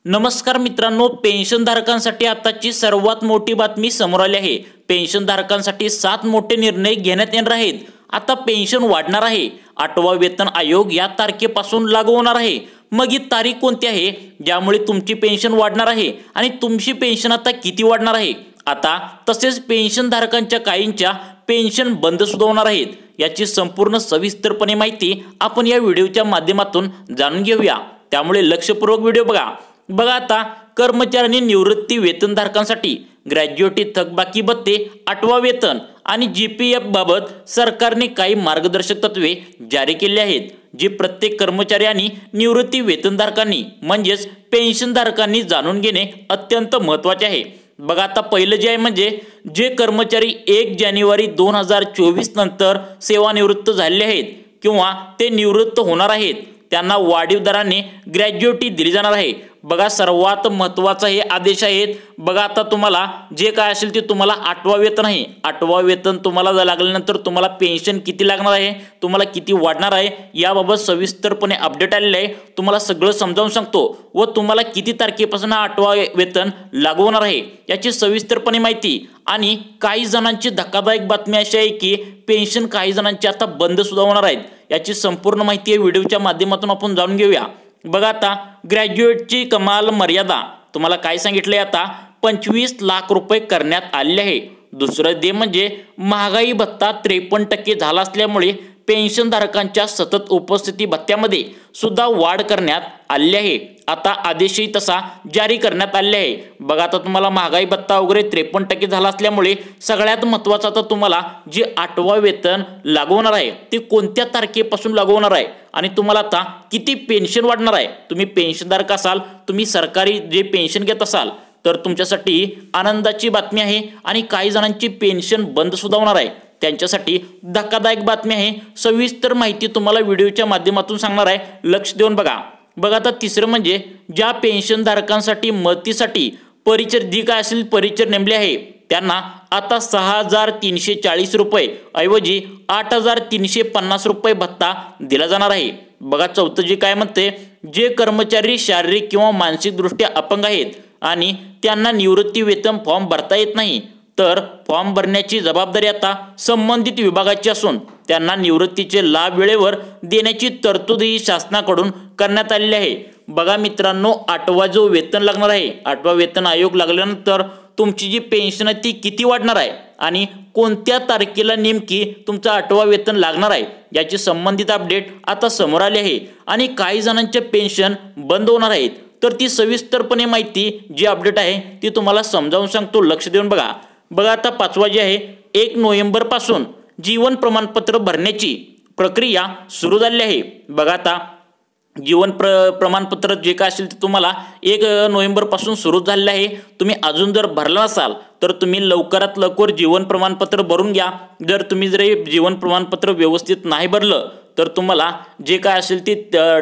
नमस्कार मित्रांनो, पेन्शनधारकांसाठी आताची सर्वात मोठी बातमी समोर आली आहे। पेन्शनधारकांसाठी 7 मोठे निर्णय घेण्यात येणार आहेत। आता पेन्शन वाढणार आहे। 8वा वेतन आयोग या तारखेपासून लागू होणार आहे। मग ही तारीख कोणती आहे ज्यामुळे तुमची पेन्शन वाढणार आहे आणि तुमची पेन्शन आता किती वाढणार आहे? आता तसेच पेन्शनधारकांच्या काहींच्या पेन्शन बंद सुद्धा होणार आहेत। याची संपूर्ण सविस्तरपणे माहिती आपण या व्हिडिओच्या माध्यमातून जाणून घेऊया, त्यामुळे लक्षपूर्वक व्हिडिओ बघा। आता कर्मचारी निवृत्ती वेतनधारकांसाठी ग्रॅज्युएटी थकबाकी भत्ते, 8वा वेतन आणि जीपीएफ बाबत सरकारने काही मार्गदर्शक तत्वे जारी केली आहेत, जी प्रत्येक कर्मचारी आणि निवृत्ती वेतनधारकांनी म्हणजेच पेन्शनधारकांनी जाणून घेणे अत्यंत महत्त्वाचे आहे। बघा, आता पहिलं जे आहे म्हणजे जे कर्मचारी 1 जानेवारी 2024 नंतर सेवानिवृत्त झालेले आहेत किंवा ते निवृत्त होणार आहेत त्यांना वाढीव दराने ग्रॅज्युएटी दिली जाणार आहे। बघा, सर्वात महत्त्वाचा हे आदेश आहेत। बघा, आता तुम्हाला जे काय असेल ते तुम्हाला 8वा वेतन आहे। 8वा वेतन तुम्हाला लागल्यानंतर तुम्हाला पेन्शन किती लागणार आहे, तुम्हाला किती वाढणार आहे याबाबत सविस्तरपणे अपडेट आलेले आहे। तुम्हाला सगळं समजावून सांगतो व तुम्हाला किती तारखेपासून 8वा वेतन लागू होणार आहे याची सविस्तरपणे माहिती। आणि काही जणांची धक्कादायक बातमी अशी आहे की पेन्शन काही जणांची आता बंद सुद्धा होणार आहेत। याची संपूर्ण माहिती व्हिडिओच्या माध्यमातून आपण जाणून घेऊया। बघा, आता ग्रॅज्युएटची कमाल मर्यादा तुम्हाला काय सांगितलंय, आता 25 लाख रुपये करण्यात आले आहे। दुसरं दे म्हणजे महागाई भत्ता 53% झाला असल्यामुळे पेन्शनधारकांच्या सतत उपस्थिती भत्त्यामध्ये सुद्धा वाढ करण्यात आली आहे। आता आदेशही तसा जारी करण्यात आले आहे। बघा, आता तुम्हाला महागाई भत्ता वगैरे 53% झाला असल्यामुळे सगळ्यात महत्त्वाचं आता तुम्हाला जे 8वा वेतन लागू होणार आहे ते कोणत्या तारखेपासून लागू होणार आहे आणि तुम्हाला आता किती पेन्शन वाढणार आहे। तुम्ही पेन्शनधारक असाल, तुम्ही सरकारी जे पेन्शन घेत असाल तर तुमच्यासाठी आनंदाची बातमी आहे। आणि काही जणांची पेन्शन बंद सुद्धा होणार आहे, त्यांच्यासाठी धक्कादायक बातमी आहे। सविस्तर माहिती तुम्हाला व्हिडिओच्या माध्यमातून सांगणार आहे, लक्ष देऊन बघा। आता तिसरं म्हणजे ज्या पेन्शनधारकांसाठी मदतीसाठी परिचर जी काय असेल परिचर नेमले आहे त्यांना आता 6,340 रुपये ऐवजी 8,350 रुपये भत्ता दिला जाणार आहे। बघा, चौथं जे काय म्हणते, जे कर्मचारी शारीरिक किंवा मानसिकदृष्ट्या अपंग आहेत आणि त्यांना निवृत्ती वेतन फॉर्म भरता येत नाही तर फॉर्म भरण्याची जबाबदारी आता संबंधित विभागाची असून त्यांना निवृत्तीचे लाभ वेळेवर देण्याची तरतूदही शासनाकडून करण्यात आलेली आहे। बघा मित्रांनो, 8वा जो वेतन लागणार आहे, 8वा वेतन आयोग लागल्यानंतर तुमची जी पेन्शन आहे ती किती वाढणार आहे आणि कोणत्या तारखेला नेमकी तुमचं 8वा वेतन लागणार आहे याची संबंधित अपडेट आता समोर आली आहे। आणि काही जणांचे पेन्शन बंद होणार आहेत तर ती सविस्तरपणे माहिती जी अपडेट आहे ती तुम्हाला समजावून सांगतो, लक्ष देऊन बघा। आता 5वा जे आहे 1 नोव्हेंबर पासून जीवन प्रमाणपत्र भरण्याची प्रक्रिया सुरू झाली आहे। बघा, आता जीवन प्रमाणपत्र जे काय असेल ते तुम्हाला 1 नोव्हेंबर पासून सुरू झालेलं आहे। तुम्ही अजून जर भरला नसाल तर तुम्ही लवकरात लवकर जीवन प्रमाणपत्र भरून घ्या। जर तुम्ही जीवन प्रमाणपत्र व्यवस्थित नाही भरलं तर तुम्हाला जे काय असेल ते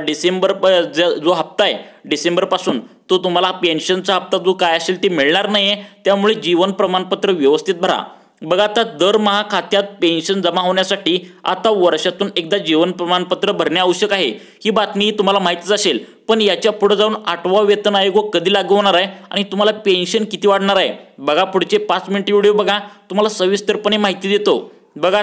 डिसेंबर जो हप्ता आहे डिसेंबरपासून तो तुम्हाला पेन्शनचा हप्ता जो काय असेल ते मिळणार नाही आहे। त्यामुळे जीवन प्रमाणपत्र व्यवस्थित भरा। बघा, आता दरमहा खात्यात पेन्शन जमा होण्यासाठी आता वर्षातून एकदा जीवन प्रमाणपत्र भरणे आवश्यक आहे। ही बातमी तुम्हाला माहितीच असेल, पण याच्या पुढे जाऊन 8वा वेतन आयोग कधी लागू होणार आहे आणि तुम्हाला पेन्शन किती वाढणार आहे, बघा पुढचे 5 मिनिट व्हिडिओ बघा, तुम्हाला सविस्तरपणे माहिती देतो। बघा,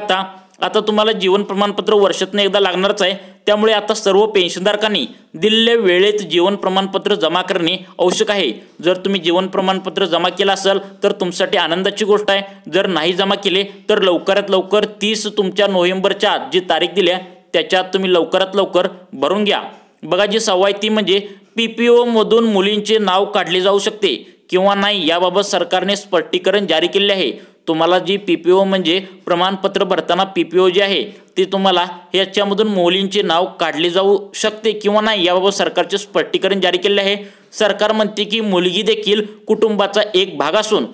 आता तुम्हाला जीवन प्रमाणपत्र वर्षातून एकदा लागणारच आहे, त्यामुळे आता सर्व पेन्शनधारकांनी दिलेल्या वेळेत जीवन प्रमाणपत्र जमा करणे आवश्यक आहे। जर तुम्ही जीवन प्रमाणपत्र जमा केलं असेल तर तुमच्यासाठी आनंदाची गोष्ट आहे। जर नाही जमा केले तर लवकरात लवकर 30 तुमच्या नोव्हेंबरच्या आत जी तारीख दिली आहे त्याच्यात तुम्ही लवकरात लवकर भरून घ्या। बघा, जी 6वा आहे ती म्हणजे PPO मधून मुलींचे नाव काढले जाऊ शकते किंवा नाही याबाबत सरकारने स्पष्टीकरण जारी केले आहे। तुम्हाला जी PPO म्हणजे प्रमाणपत्र भरताना PPO जे आहे ते तुम्हाला याच्यामधून मुलींचे नाव काढले जाऊ शकते किंवा नाही याबाबत सरकारचे स्पष्टीकरण जारी केले आहे। सरकार म्हणते की मुलगी देखील कुटुंबाचा एक भाग असून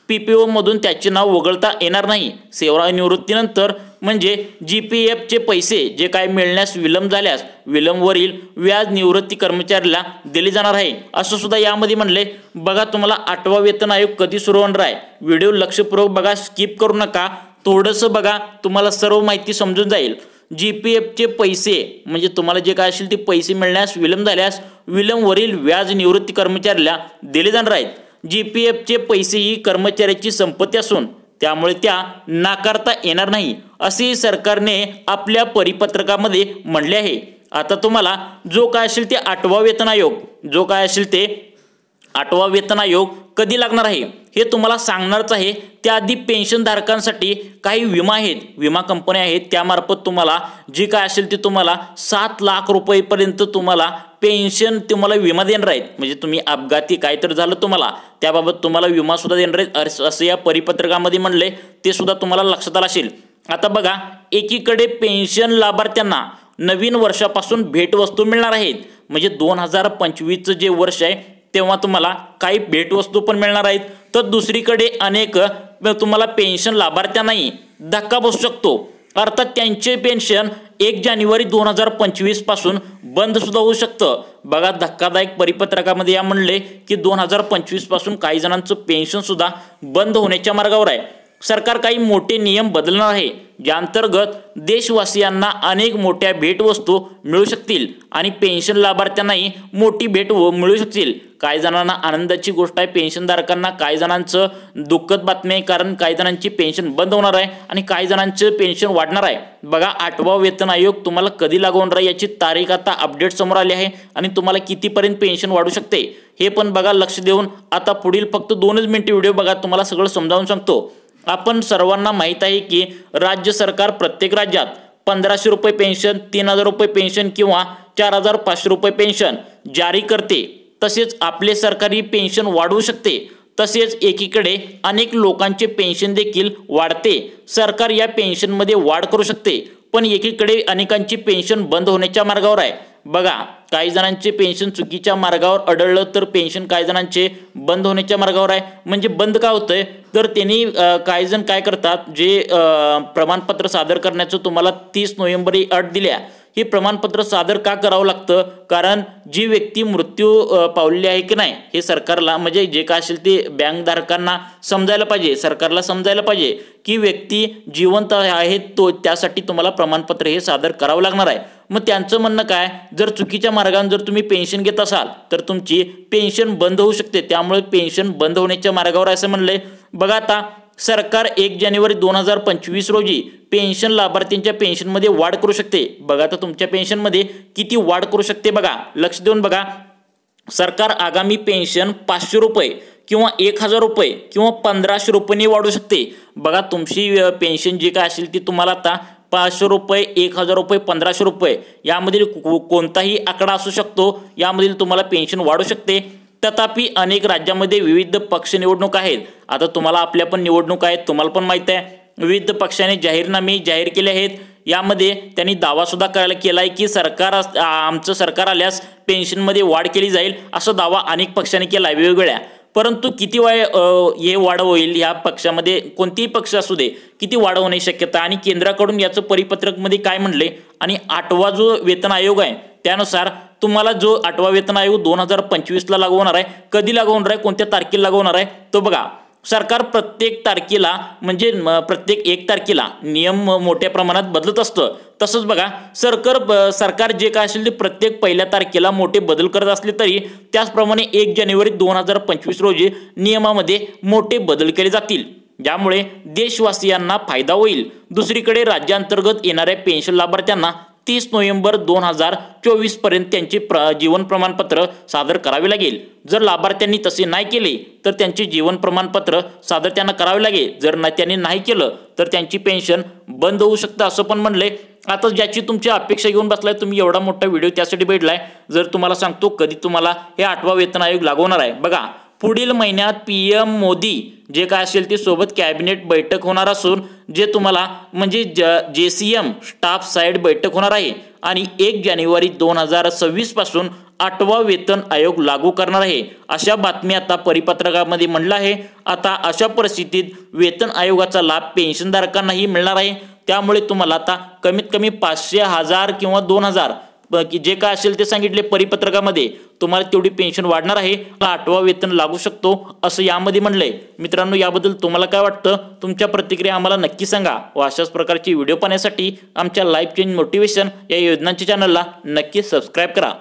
PPO मधून त्याचे नाव वगळता येणार नाही। सेवानिवृत्तीनंतर म्हणजे GPF चे पैसे जे काय मिळण्यास विलंब झाल्यास विलंबवरील व्याज निवृत्ती कर्मचाऱ्याला दिले जाणार आहे असं सुद्धा यामध्ये म्हणले। बघा, तुम्हाला 8वा वेतन आयोग कधी सुरू होणार आहे, व्हिडिओ लक्षपूर्वक बघा, स्किप करू नका, थोडंसं बघा, तुम्हाला सर्व माहिती समजून जाईल। GPFचे पैसे म्हणजे तुम्हाला जे काय असेल ते पैसे मिळण्यास विलंब झाल्यास विलंबवरील व्याज निवृत्ती कर्मचाऱ्याला दिले जाणार आहेत। GPFचे पैसे ही कर्मचाऱ्याची संपत्ती असून त्यामुळे त्या नाकारता येणार नाही असे सरकारने आपल्या परिपत्रकामध्ये म्हटले आहे। आता तुम्हाला जो काय असेल ते 8वा वेतन आयोग कधी लागणार आहे हे तुम्हाला सांगणारच आहे। त्याआधी पेन्शन धारकांसाठी काही विमा आहेत, विमा कंपन्या आहेत, त्यामार्फत तुम्हाला जे काय असेल ते तुम्हाला 7 लाख रुपयेपर्यंत तुम्हाला पेन्शन तुम्हाला विमा देणार आहेत। म्हणजे तुम्ही अपघाती काहीतरी झालं तुम्हाला त्याबाबत तुम्हाला विमा सुद्धा देणार आहेत असं या परिपत्रकामध्ये म्हणले, ते सुद्धा तुम्हाला लक्षात आलं असेल। आता बघा, एकीकडे पेन्शन लाभार्थ्यांना नवीन वर्षापासून भेटवस्तू मिळणार आहेत, म्हणजे 2025चं जे वर्ष आहे तेव्हा तुम्हाला काही भेटवस्तू पण मिळणार आहेत। तर दुसरीकडे अनेक तुम्हाला पेन्शन लाभार्थ्यांनाही धक्का बसू शकतो, अर्थात त्यांचे पेन्शन 1 जानेवारी 2025 पासून बंद सुद्धा होऊ शकतं। बघा, धक्कादायक परिपत्रकामध्ये या म्हणले की 2025 पासून काही जणांचं पेन्शन सुद्धा बंद होण्याच्या मार्गावर आहे। सरकार काही मोठे नियम बदलणार आहे, ज्या अंतर्गत देशवासियांना अनेक मोठ्या भेटवस्तू मिळू शकतील आणि पेन्शन लाभार्थ्यांनाही मोठी भेट मिळू शकतील। काही जणांना आनंदाची गोष्ट आहे पेन्शनधारकांना, काही जणांचं दुःखद बातमी आहे, कारण काही जणांची पेन्शन बंद होणार आहे आणि काही जणांचं पेन्शन वाढणार आहे। बघा, 8वा वेतन आयोग तुम्हाला कधी लागू होणार आहे याची तारीख आता अपडेट समोर आली आहे आणि तुम्हाला कितीपर्यंत पेन्शन वाढू शकते हे पण बघा लक्ष देऊन। आता पुढील फक्त 2 मिनिट व्हिडिओ बघा, तुम्हाला सगळं समजावून सांगतो। आपण सर्वांना माहित आहे की राज्य सरकार प्रत्येक राज्यात 1500 रुपये पेन्शन, 3000 रुपये पेन्शन किंवा 4500 रुपये पेन्शन जारी करते। तसेच आपले सरकारी पेन्शन वाढवू शकते। तसेच एकीकडे अनेक लोकांचे पेन्शन देखील वाढते, सरकार या पेन्शनमध्ये वाढ करू शकते, पण एकीकडे अनेकांची पेन्शन बंद होण्याच्या मार्गावर आहे। बघा, काही जणांचे पेन्शन चुकीच्या मार्गावर आढळलं तर पेन्शन काही जणांचे बंद होण्याच्या मार्गावर आहे। म्हणजे बंद का होतंय तर त्यांनी काही जण काय करतात, जे प्रमाणपत्र सादर करण्याचं तुम्हाला 30 नोव्हेंबर ही अट दिल्या, हे प्रमाणपत्र सादर का करावं लागतं, कारण जी व्यक्ती मृत्यू पावलेली आहे की नाही हे सरकारला म्हणजे जे काय असेल ते बँकधारकांना समजायला पाहिजे, सरकारला समजायला पाहिजे की व्यक्ती जिवंत आहे तो त्यासाठी तुम्हाला प्रमाणपत्र हे सादर करावं लागणार आहे। मग त्यांचं म्हणणं काय, जर चुकीच्या मार्गाने जर तुम्ही पेन्शन घेत असाल तर तुमची पेन्शन बंद होऊ शकते, त्यामुळे पेन्शन बंद होण्याच्या मार्गावर असं म्हणलंय। बघा, आता सरकार 1 जानेवारी 2025 रोजी पेन्शन लाभार्थ्यांच्या पेन्शनमध्ये वाढ करू शकते। बघा, आता तुमच्या पेन्शनमध्ये किती वाढ करू शकते बघा, लक्ष देऊन बघा। सरकार आगामी पेन्शन 500 रुपये किंवा 1000 रुपये किंवा 1500 रुपयांनी वाढवू शकते। बघा, तुमची पेन्शन जी काय असेल ती तुम्हाला आता 500 रुपये, 1000 रुपये, 1500 रुपये यामधील कोणताही आकडा असू शकतो, यामधील तुम्हाला पेन्शन वाढू शकते। तथापि अनेक राज्यांमध्ये विविध पक्ष निवडणूक आहेत। आता तुम्हाला आपल्या पण निवडणूक आहेत, तुम्हाला पण माहिती आहे विविध पक्षाने जाहीरनामे जाहीर केले आहेत। यामध्ये त्यांनी दावा सुद्धा केला आहे की आमचं सरकार आल्यास पेन्शनमध्ये वाढ केली जाईल, असा दावा अनेक पक्षांनी केला आहे वेगवेगळ्या। परंतु किती हे वाढ होईल या पक्षामध्ये, कोणतीही पक्ष असू दे, किती वाढ होण्याची शक्यता आणि केंद्राकडून याचं परिपत्रकमध्ये काय म्हणले आणि 8वा जो वेतन आयोग आहे त्यानुसार तुम्हाला जो 8वा वेतन आयोग 2025ला लागू होणार आहे, कधी लागू होणार आहे, कोणत्या तारखेला लागू होणार आहे तो बघा। सरकार प्रत्येक तारखेला म्हणजे प्रत्येक 1 तारखेला नियम मोठ्या प्रमाणात बदलत असतं। तसंच बघा, सरकार जे काय असेल ते प्रत्येक 1ल्या तारखेला मोठे बदल करत असले तरी त्याचप्रमाणे 1 जानेवारी 2025 रोजी नियमामध्ये मोठे बदल केले जातील, ज्यामुळे देशवासियांना फायदा होईल। दुसरीकडे राज्यांतर्गत येणाऱ्या पेन्शन लाभार्थ्यांना 30 नोव्हेंबर 2024 पर्यंत त्यांचे जीवन प्रमाणपत्र सादर करावे लागेल। जर लाभार्थ्यांनी तसे नाही केले तर त्यांचे जीवन प्रमाणपत्र सादर त्यांना करावे लागेल, जर त्यांनी नाही केलं तर त्यांची पेन्शन बंद होऊ शकतं असं पण म्हणले। आता ज्याची तुमची अपेक्षा घेऊन बसलाय तुम्ही, एवढा मोठा व्हिडिओ त्यासाठी भेटलाय। जर तुम्हाला सांगतो कधी तुम्हाला हे 8वा वेतन आयोग लागू होणार आहे, बघा पुढील महिन्यात PM मोदी जे काय असेल ते सोबत कॅबिनेट बैठक होणार असून जे तुम्हाला म्हणजे JCM स्टाफ साइड बैठक होणार आहे आणि 1 जानेवारी 2026 पासून 8वा वेतन आयोग लागू करणार आहे, अशा बातमी आता परिपत्रकामध्ये म्हणलं आहे। आता अशा परिस्थितीत वेतन आयोगाचा लाभ पेन्शनधारकांनाही मिळणार आहे, त्यामुळे तुम्हाला आता कमीत कमी 500, 1000 किंवा 2000 की जे काय असेल ते सांगितले परिपत्रकामध्ये तुम्हाला तेवढी पेन्शन वाढणार आहे, 8वा वेतन लागू शकतो असं यामध्ये म्हणलंय। मित्रांनो, याबद्दल तुम्हाला काय वाटतं? तुमच्या प्रतिक्रिया आम्हाला नक्की सांगा व अशाच प्रकारची व्हिडिओ पाहण्यासाठी आमच्या लाईफ चेंज मोटिवेशन या योजनांच्या चॅनलला नक्की सबस्क्राईब करा।